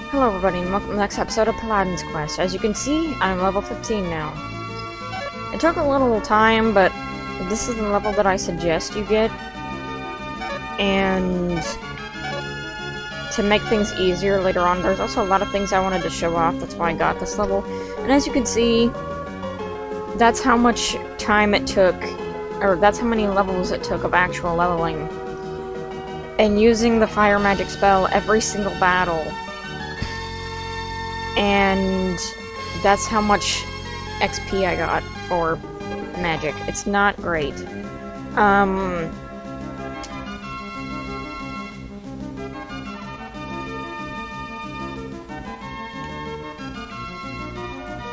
Hello everybody and welcome to the next episode of Paladin's Quest. As you can see, I'm level 15 now. It took a little time, but this is the level that I suggest you get. And to make things easier later on, there's also a lot of things I wanted to show off, that's why I got this level. And as you can see, that's how much time it took, or that's how many levels it took of actual leveling. And using the fire magic spell every single battle. And that's how much XP I got for magic. It's not great.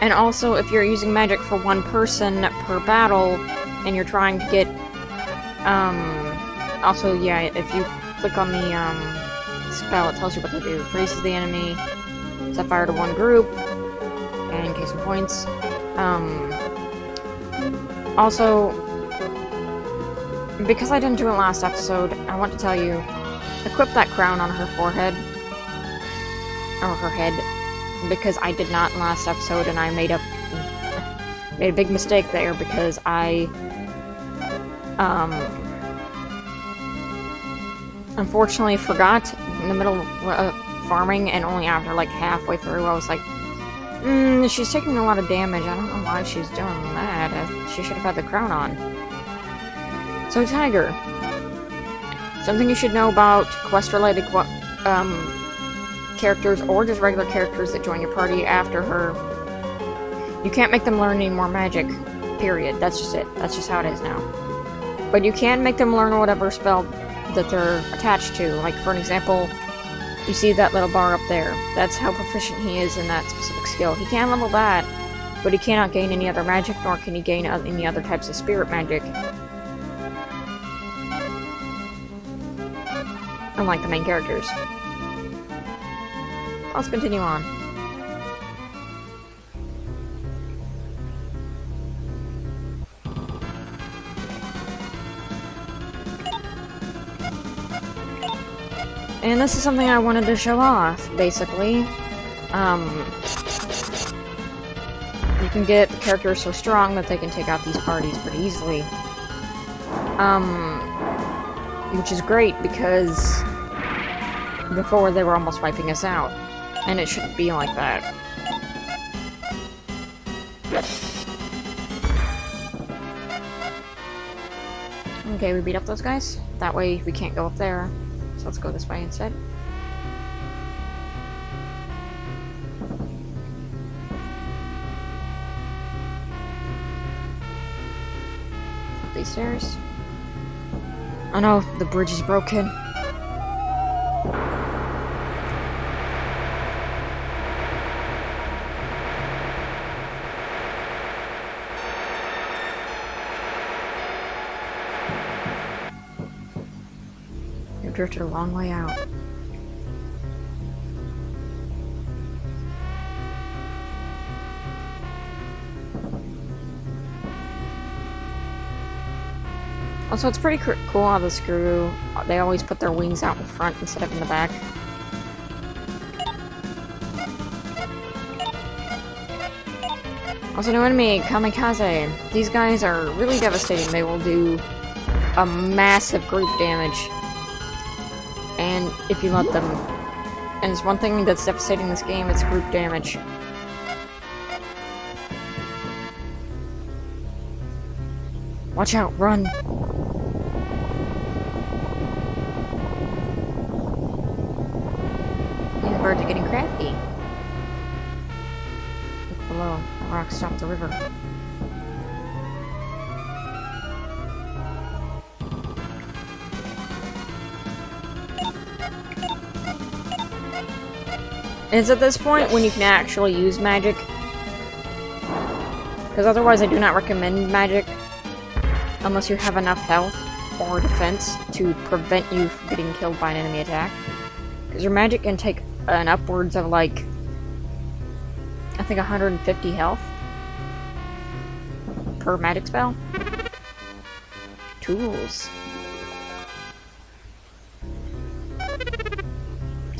And also, if you're using magic for one person per battle, and you're trying to get, also, yeah, if you click on the, spell, it tells you what to do. Freezes the enemy, set fire to one group, and case in points. Also, because I didn't do it last episode, I want to tell you, equip that crown on her forehead, or her head, because I did not last episode, and I made a big mistake there, because I, unfortunately forgot in the middle of farming, and only after like halfway through I was like, she's taking a lot of damage, I don't know why she's doing that, she should have had the crown on. So Tiger, something you should know about quest-related characters, or just regular characters that join your party after her, you can't make them learn any more magic, period. That's just it. That's just how it is now. But you can make them learn whatever spell that they're attached to. Like, for an example, you see that little bar up there. That's how proficient he is in that specific skill. He can level that, but he cannot gain any other magic, nor can he gain any other types of spirit magic. Unlike the main characters. Let's continue on. And this is something I wanted to show off, basically. You can get the characters so strong that they can take out these parties pretty easily. Which is great, because before they were almost wiping us out. And it shouldn't be like that. Okay, we beat up those guys. That way we can't go up there. So let's go this way instead. Up these stairs. Oh no, the bridge is broken. Drifted a long way out. Also, it's pretty cool how the screw, they always put their wings out in front instead of in the back. Also, new enemy, Kamikaze. These guys are really devastating. They will do a massive group damage. And if you let them. And it's one thing that's devastating this game, it's group damage. Watch out, run! These birds are getting crafty. Look below, the rocks stop the river. It's at this point when you can actually use magic. Because otherwise I do not recommend magic unless you have enough health or defense to prevent you from getting killed by an enemy attack. Because your magic can take an upwards of like, I think 150 health per magic spell. Tools.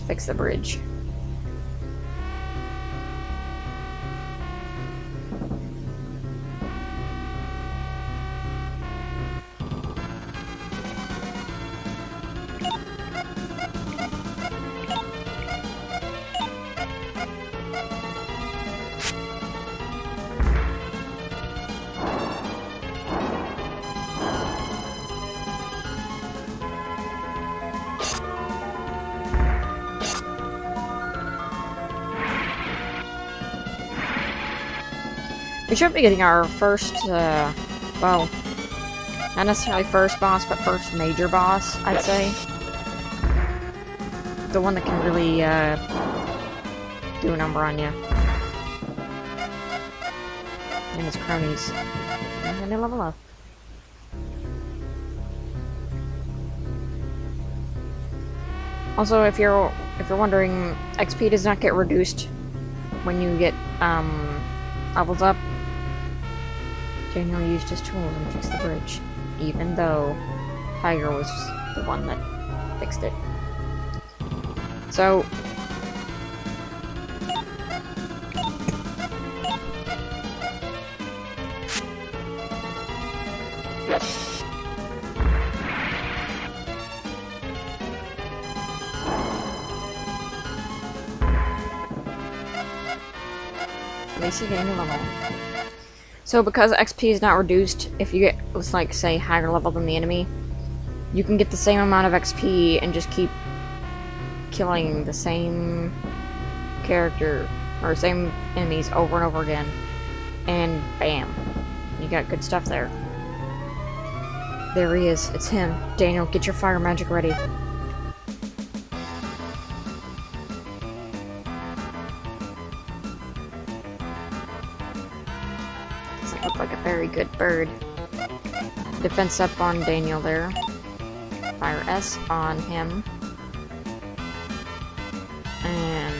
Fix the bridge. We should be getting our first, well, not necessarily first boss, but first major boss, I'd say. The one that can really, do a number on you. And his cronies. And then they level up. Also, if you're wondering, XP does not get reduced when you get levels up. Daniel used his tools and fixed the bridge, even though Tiger was the one that fixed it. So at least you gain a level. So because XP is not reduced, if you get, let's like say, higher level than the enemy, you can get the same amount of XP and just keep killing the same character or same enemies over and over again, and bam, you got good stuff there. There he is. It's him. Daniel, get your fire magic ready. Look like a very good bird. Defense up on Daniel there. Fire S on him. And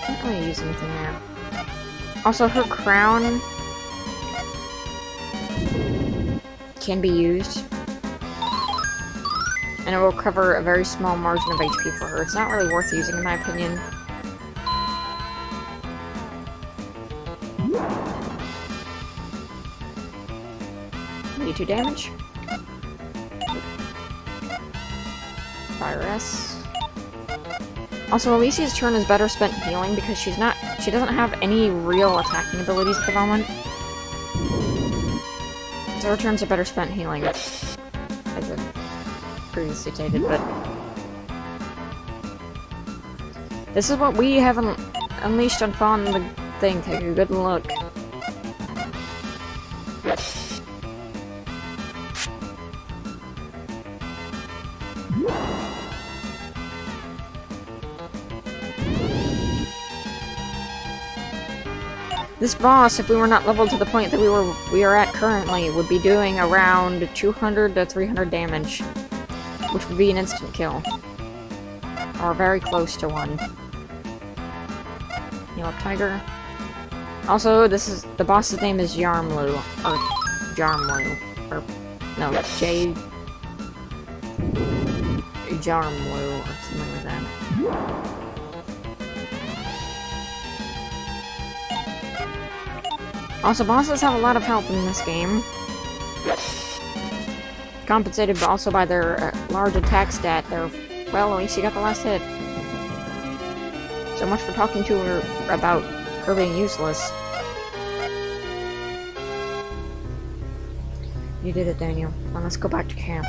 can't really use anything there. Also, her crown can be used, and it will cover a very small margin of HP for her. It's not really worth using, in my opinion. 82 damage. Fire S. Also, Alicia's turn is better spent healing because she doesn't have any real attacking abilities at the moment. So her turns are better spent healing, as I previously stated, but this is what we have unleashed upon the thing. Take a good look. This boss, if we were not leveled to the point that we are at currently, would be doing around 200 to 300 damage, which would be an instant kill, or very close to one. Heal up Tiger. Also, the boss's name is Yarmlu, or Jarmlu, or no, Jarmlu, or something like that. Also, bosses have a lot of health in this game. Compensated also by their large attack stat. Well, at least you got the last hit. So much for talking to her about her being useless. You did it, Daniel. Now let's go back to camp.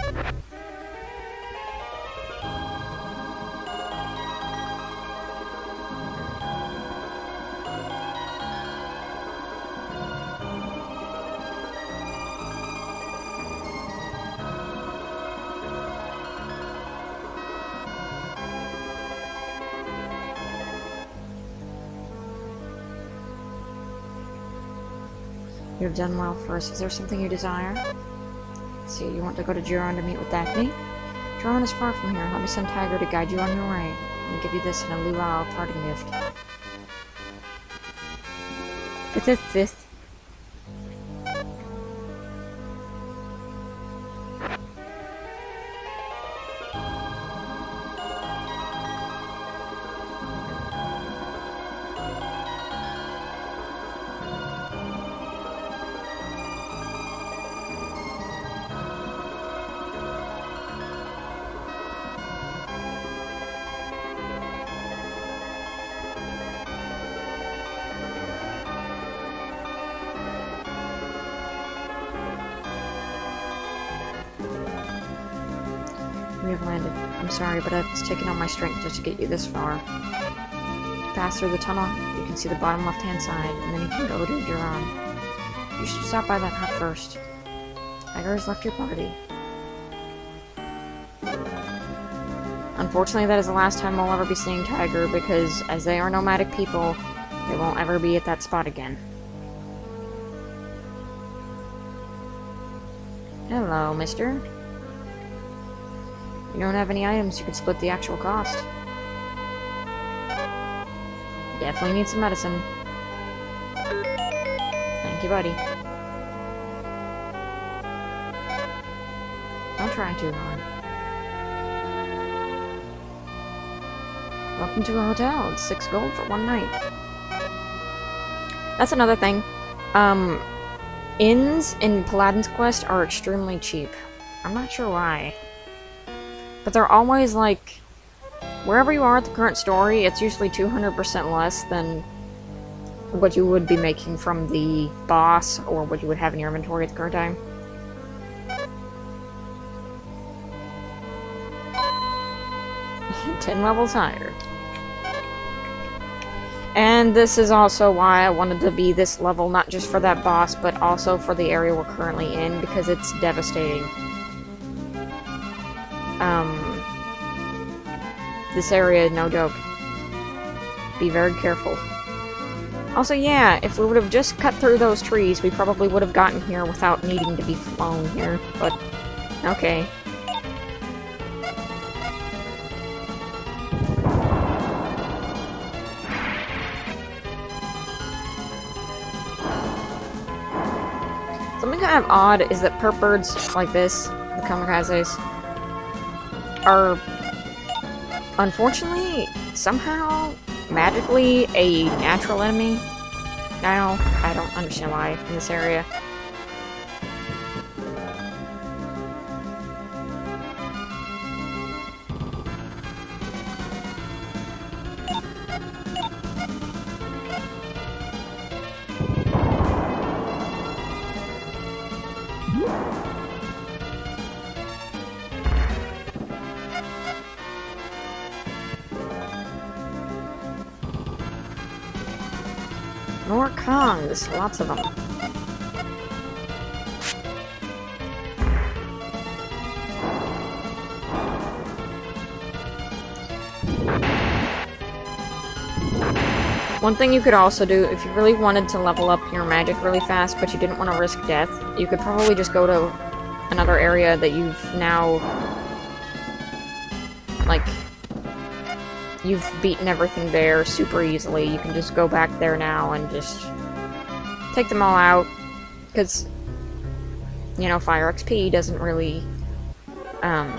You've done well for us. Is there something you desire? Let's see, you want to go to Jiron to meet with Daphne? Jiron is far from here. Let me send Tiger to guide you on your way. Let me give you this in a luau parting gift. What is this? We have landed. I'm sorry, but it's taken all my strength just to get you this far. pass through the tunnel, you can see the bottom left-hand side, and then you can go to Duran. You should stop by that hut first. Tiger has left your party. Unfortunately, that is the last time we'll ever be seeing Tiger, because as they are nomadic people, they won't ever be at that spot again. Hello, mister. You don't have any items, you could split the actual cost. Definitely need some medicine. Thank you, buddy. Don't try too hard. Welcome to a hotel. It's 6 gold for 1 night. That's another thing. Inns in Paladin's Quest are extremely cheap. I'm not sure why. But they're always like... Wherever you are at the current story, it's usually 200% less than what you would be making from the boss or what you would have in your inventory at the current time. Ten levels higher. And this is also why I wanted to be this level, not just for that boss, but also for the area we're currently in, because it's devastating. This area, no joke. Be very careful. Also, yeah, if we would have just cut through those trees, we probably would have gotten here without needing to be flown here, but okay. Something kind of odd is that perp birds like this, the kamikazes, are unfortunately somehow magically a natural enemy. Now, I don't understand why in this area. More Kongs, lots of them. One thing you could also do, if you really wanted to level up your magic really fast, but you didn't want to risk death, you could probably just go to another area that you've now, like, you've beaten everything there super easily. You can just go back there now and just take them all out, because, you know, Fire XP doesn't really, I'm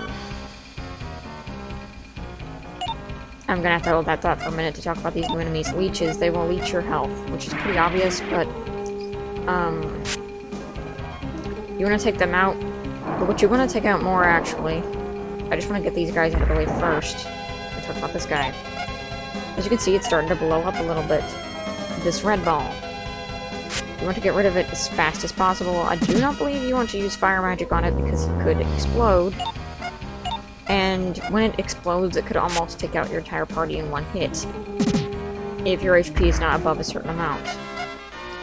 gonna have to hold that thought for a minute to talk about these new enemies. Leeches, they will leech your health, which is pretty obvious, but, you want to take them out, but what you want to take out more, actually, I just want to get these guys out of the way first. I'll talk about this guy. As you can see, it's starting to blow up a little bit. This red ball. You want to get rid of it as fast as possible. I do not believe you want to use fire magic on it because it could explode. And when it explodes, it could almost take out your entire party in one hit, if your HP is not above a certain amount.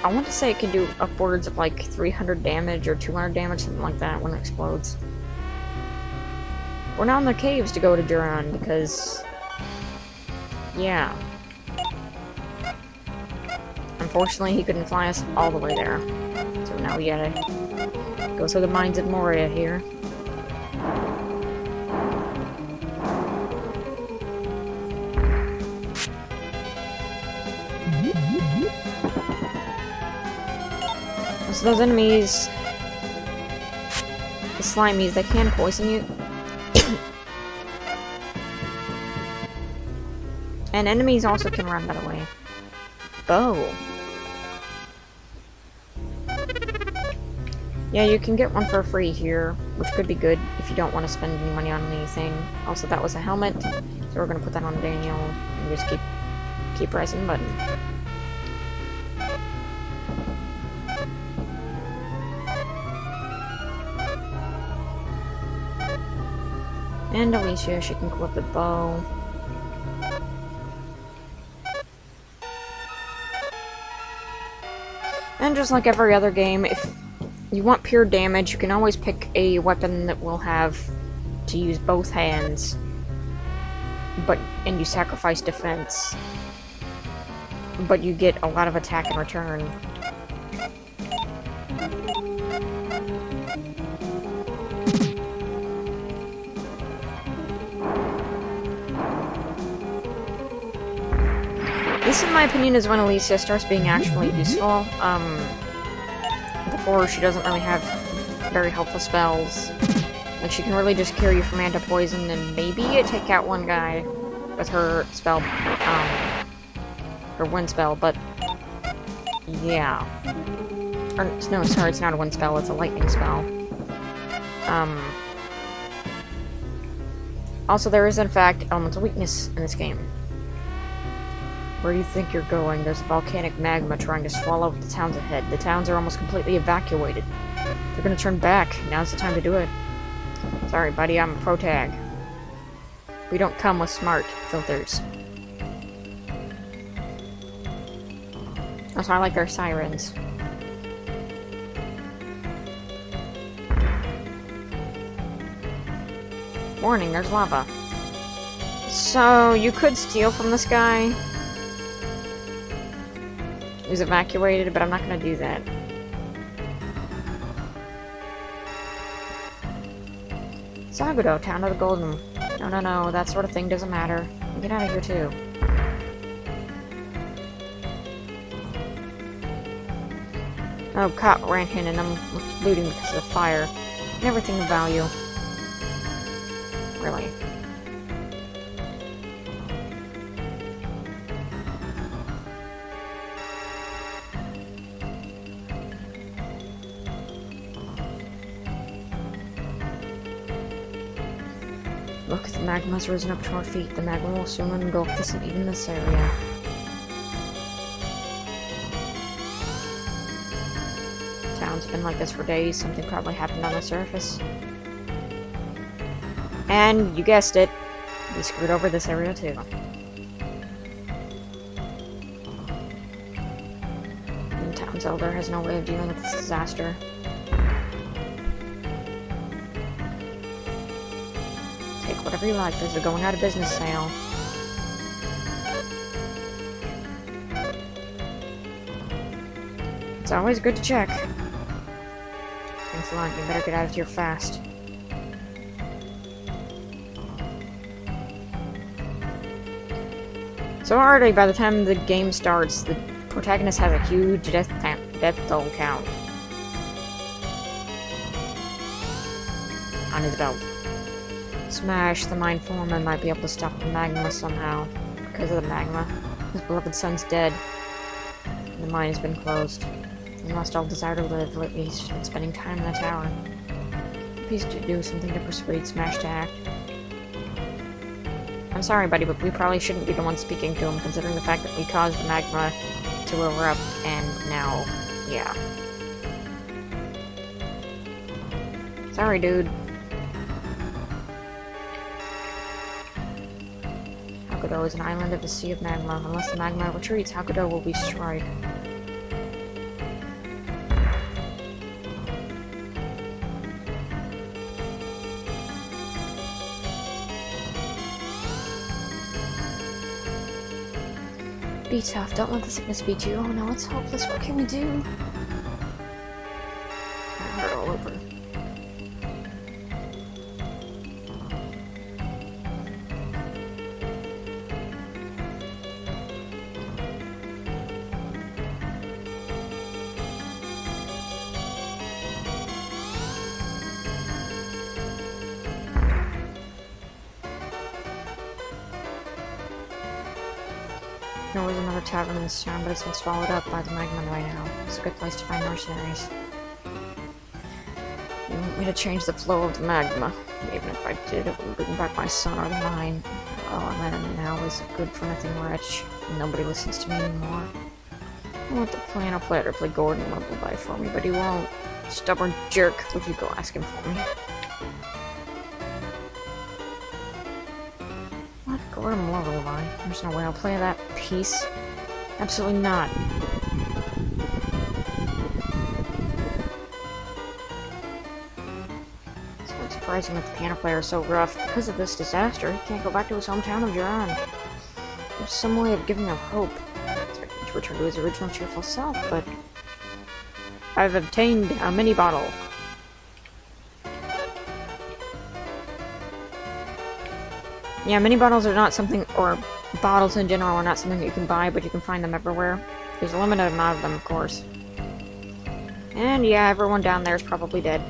I want to say it can do upwards of like 300 damage or 200 damage, something like that, when it explodes. We're now in the caves to go to Duran because, yeah. Unfortunately, he couldn't fly us all the way there. So now we gotta go through the mines of Moria here. So those enemies, the slimies, they can poison you. And enemies also can run that away. Bow. Yeah, you can get one for free here, which could be good if you don't want to spend any money on anything. Also, that was a helmet, so we're gonna put that on Daniel and just keep pressing the button. And Alicia, she can equip the bow. And just like every other game, if you want pure damage, you can always pick a weapon that will have to use both hands, and you sacrifice defense, but you get a lot of attack in return. This, in my opinion, is when Alicia starts being actually useful. Before, she doesn't really have very helpful spells. Like, she can really just cure you from anti-poison and maybe take out one guy with her spell, her wind spell, but yeah. Or, no, sorry, it's not a wind spell, it's a lightning spell. Also, there is, in fact, elemental weakness in this game. Where do you think you're going? There's volcanic magma trying to swallow up the towns ahead. The towns are almost completely evacuated. They're gonna turn back. Now's the time to do it. Sorry, buddy, I'm a pro-tag. We don't come with smart filters. Also, I like their sirens. Warning, there's lava. So, you could steal from this guy. He's evacuated, but I'm not gonna do that. Sagudo, town of the golden. No, that sort of thing doesn't matter. Get out of here, too. Oh, cop ran in and I'm looting because of the fire. And everything of value. Really. Look, the magma's risen up to our feet. The magma will soon engulf this and even this area. Town's been like this for days. Something probably happened on the surface. And, you guessed it, we screwed over this area too. And Town's Elder has no way of dealing with this disaster. Take whatever you like, there's a going out of business sale. It's always good to check. Thanks a lot, you better get out of here fast. So already, by the time the game starts, the protagonist has a huge death toll count on his belt. Smash, the Mind Foreman might be able to stop the magma somehow. Because of the magma, his beloved son's dead. And the mine has been closed. He lost all desire to live. Lately, he's just been spending time in the tower. Please do something to persuade Smash to act. I'm sorry, buddy, but we probably shouldn't be the ones speaking to him, considering the fact that we caused the magma to erupt, and now, yeah. Sorry, dude. Hakudo is an island of the Sea of Magma. Unless the magma retreats, Hakudo will be destroyed. Be tough, don't let the sickness beat you. Oh no, it's hopeless, what can we do? I hurt all over. There was another tavern in this town, but it's been swallowed up by the magma by now. It's a good place to find mercenaries. You want me to change the flow of the magma? Even if I did, it wouldn't bring back my son or the mine. Oh, and now is a good-for-nothing wretch. Nobody listens to me anymore. I want the piano player to play Gordon Lullaby for me, but he won't. Stubborn jerk. Would you go ask him for me? Gordon Lullaby. There's no way I'll play that piece. Absolutely not. surprising that the piano player is so rough. Because of this disaster, he can't go back to his hometown of Jiran. There's some way of giving him hope. Expecting to return to his original cheerful self, but... I've obtained a mini bottle. Yeah, mini bottles are not something, or bottles in general are not something that you can buy, but you can find them everywhere. There's a limited amount of them, of course. And yeah, everyone down there is probably dead.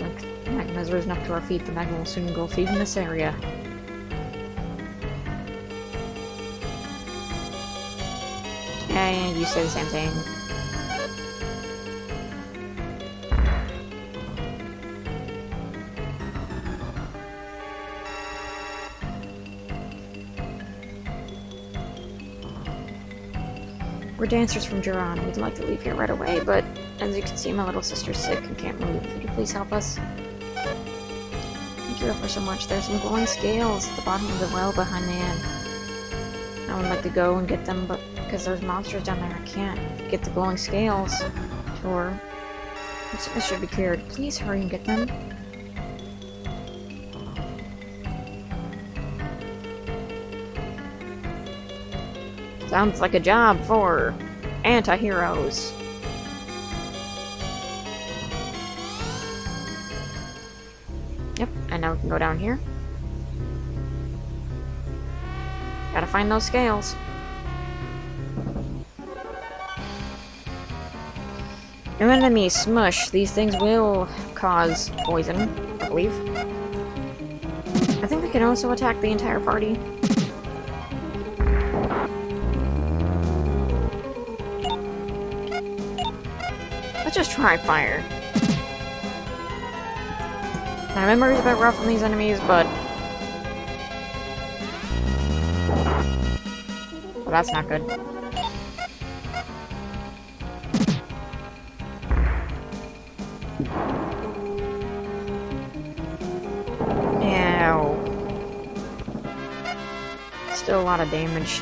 Look, the magma has risen up to our feet. The magma will soon engulf even this area. Yeah, you say the same thing. We're dancers from Jiran. We'd like to leave here right away, but as you can see, my little sister's sick and can't move. Could you please help us? Thank you ever so much. There's some glowing scales at the bottom of the well behind the inn. I would like to go and get them, but because there's monsters down there, I can't get the glowing scales to her. This should be cured. Please hurry and get them. Sounds like a job for anti-heroes. Yep, and now we can go down here. Gotta find those scales. New enemy, smush. These things will cause poison, I believe. I think they can also attack the entire party. Let's just try fire. My memory's a bit rough on these enemies, but... well, that's not good. Ow. Still a lot of damage.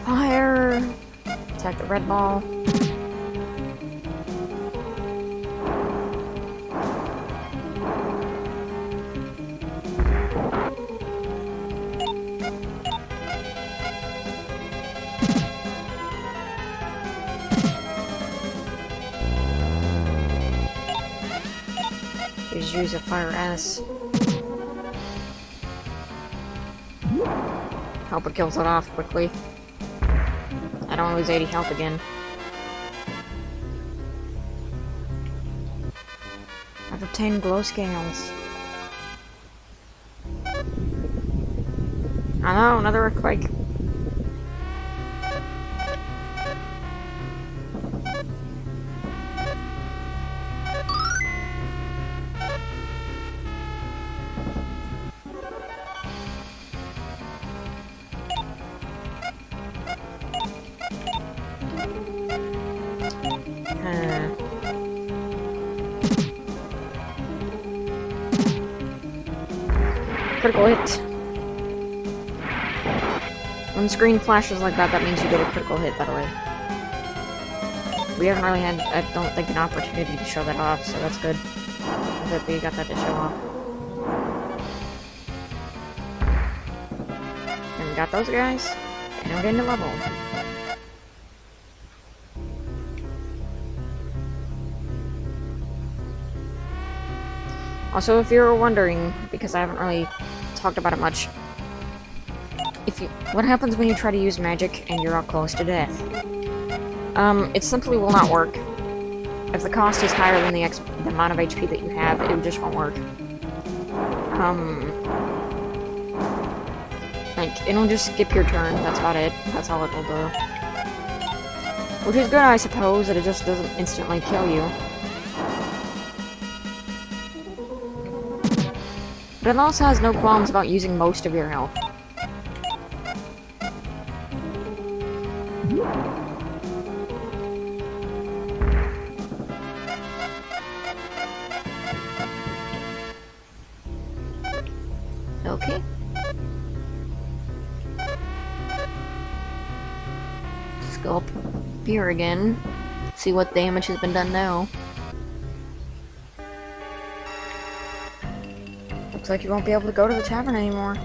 Fire! Attack the red ball. Just use a fire S. Hope it kills it off quickly. I don't lose 80 health again. I've obtained glow scales. I know, another earthquake. Critical hit. When the screen flashes like that, that means you get a critical hit, by the way. We haven't really had, I don't think, an opportunity to show that off, so that's good. That we got that to show off. And we got those guys, and we're getting a level. Also, if you're wondering, because I haven't really talked about it much, what happens when you try to use magic and you're up close to death? It simply will not work. If the cost is higher than the amount of HP that you have, it just won't work. Like, it'll just skip your turn, that's about it. That's all it will do. Which is good, I suppose, that it just doesn't instantly kill you. But it also has no qualms about using most of your health. Okay. Let's go up here again. See what damage has been done now. Looks like you won't be able to go to the tavern anymore.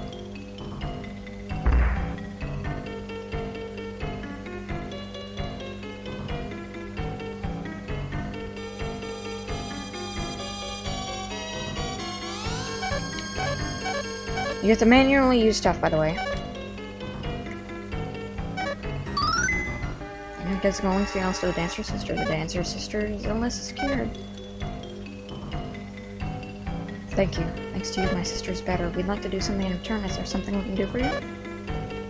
You have to manually use stuff, by the way. And it does go into the house to the dancer's sister. The dancer's sister's illness is cured. Thank you. Thanks to you, my sister's better. We'd like to do something in return. Is there something we can do for you?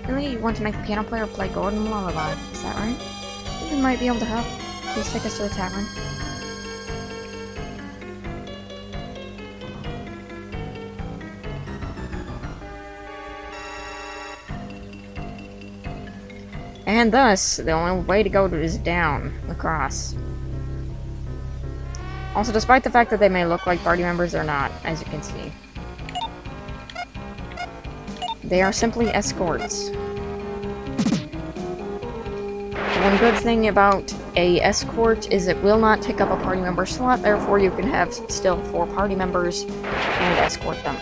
Really? You want to make the piano player play Golden Lullaby? Is that right? I think we might be able to help. Please take us to the tavern. And thus, the only way to go is down across. Also, despite the fact that they may look like party members, they're not, as you can see. They are simply escorts. One good thing about a escort is it will not take up a party member slot, therefore you can have still 4 party members and escort them.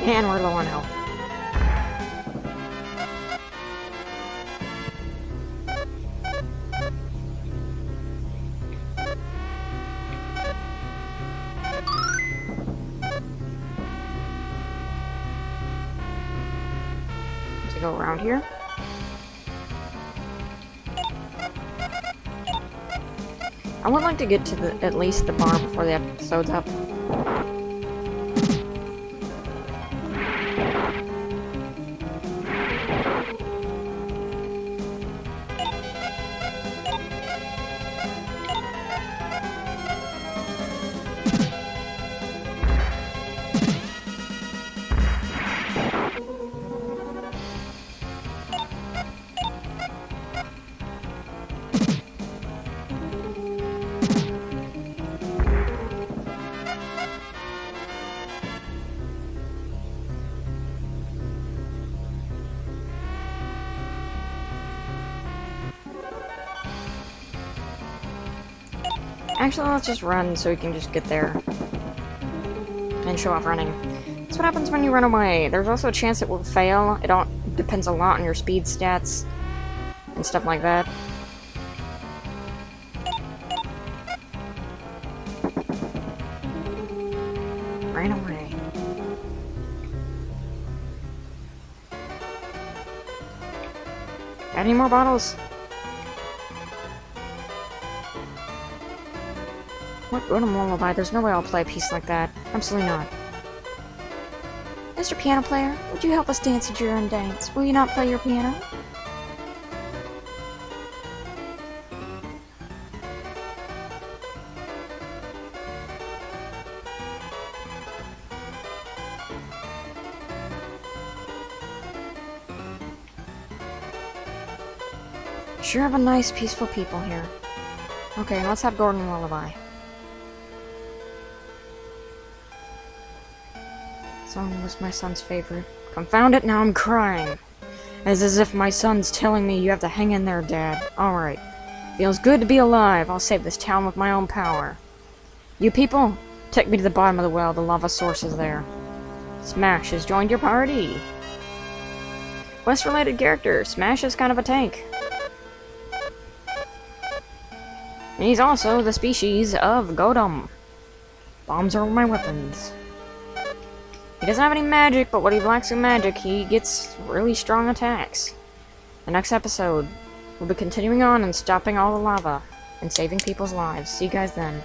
And we're low on health. To go around here. I would like to get to at least the bar before the episode's up. Actually, let's just run so we can just get there and show off running. That's what happens when you run away. There's also a chance it will fail. It all depends a lot on your speed stats and stuff like that. Ran away. Got any more bottles? What Golden Lullaby? There's no way I'll play a piece like that. Absolutely not. Mr. Piano Player, would you help us dance a your own dance? Will you not play your piano? Sure have a nice, peaceful people here. Okay, let's have Golden Lullaby. Song was my son's favorite. Confound it, now I'm crying. As if my son's telling me you have to hang in there, Dad. Alright. Feels good to be alive. I'll save this town with my own power. You people, take me to the bottom of the well. The lava source is there. Smash has joined your party. Quest-related character. Smash is kind of a tank. And he's also the species of Godum. Bombs are my weapons. He doesn't have any magic, but what he lacks in magic, he gets really strong attacks. The next episode, we'll be continuing on and stopping all the lava and saving people's lives. See you guys then.